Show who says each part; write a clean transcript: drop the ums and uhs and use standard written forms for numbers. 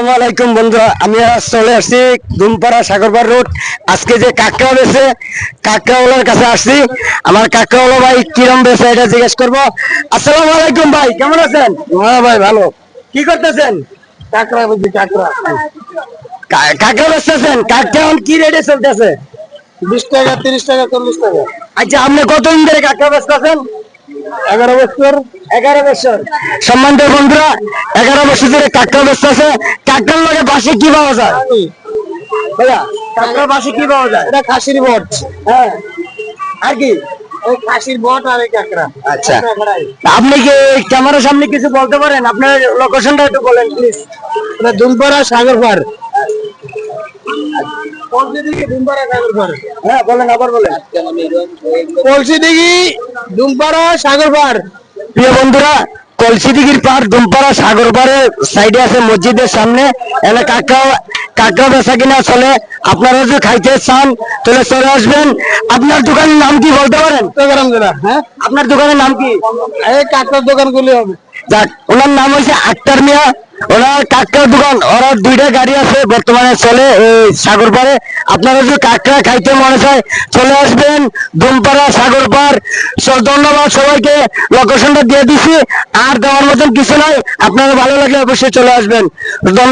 Speaker 1: আসসালামু আলাইকুম বন্ধুরা, আমি আজ চলে আসছি দুমপাড়া সাগরপাড় রোড। আজকে যে কাঁকড়া বেছে কাঁকড়াওয়ালার কাছে আসছি। আমার কাঁকড়াওয়ালা ভাই কিরম বেছে এটা জিজ্ঞেস করবো। আসসালামু আলাইকুম ভাই, কেমন আছেন?
Speaker 2: হ্যাঁ ভাই ভালো।
Speaker 1: কি করতেছেন?
Speaker 2: কাঁকড়া বুঝি কাঁকড়া
Speaker 1: কাঁকড়া বেচতেছেন? কাঁকড়া এখন কি রেটে চলতেছে?
Speaker 2: 20 টাকা 30 টাকা 40 টাকা।
Speaker 1: আচ্ছা, আপনি কতদিন ধরে কাঁকড়া বেচতেছেন?
Speaker 2: 11 বছর।
Speaker 1: 11 বছর। সম্মানিত বন্ধুরা, 11 বছর ধরে কাঁকড়া বেচতেছে। কাঁকড়ার লগে বাসে কি পাওয়া যায় ভাইয়া? কাঁকড়ার বাসে কি পাওয়া যায়?
Speaker 2: এটা খাসির বট।
Speaker 1: হ্যাঁ, আর কি?
Speaker 2: এই খাসির বট আর এই কাঁকড়া।
Speaker 1: আচ্ছা, আপনি কি ক্যামেরার সামনে কিছু বলতে পারেন? আপনার লোকেশনটা একটু বলেন প্লিজ।
Speaker 2: এটা দুমপাড়া সাগরপাড়। কলসিদিঘি দুমপাড়া সাগরপাড়।
Speaker 1: হ্যাঁ বলেন, আবার বলেন।
Speaker 2: কলসিদিঘি দুমপাড়া সাগরপাড়।
Speaker 1: প্রিয় বন্ধুরা, কলসিদিঘির পার দুমপাড়া সাগর পাড়ে সাইডে আছে মসজিদের সামনে। এখানে কাঁকড়া বেচা কিনা চলে। আপনারা যদি খাইতে চান তাহলে চলে আসবেন। আপনার দোকানের নাম কি বলতে পারেন?
Speaker 2: চট্টগ্রাম জেলা। হ্যাঁ,
Speaker 1: আপনার দোকানের নাম কি?
Speaker 2: এই কাঁকড়ার দোকান গুলি হবে।
Speaker 1: যাক, ওনার নাম হয়েছে আক্তার মিয়া। ওনার কাঁকড়ার দোকান, ওনার 2টা গাড়ি আছে বর্তমানে চলে এই সাগর পাড়ে। আপনারা যদি কাঁকড়া খাইতে মনে চায় চলে আসবেন দুমপাড়া সাগর পাড়। ধন্যবাদ সবাইকে, লোকেশনটা দিয়ে দিছি। আর দেওয়ার মতন কিছু নাই, আপনারা ভালো লাগলে অবশ্যই চলে আসবেন। ধন্যবাদ।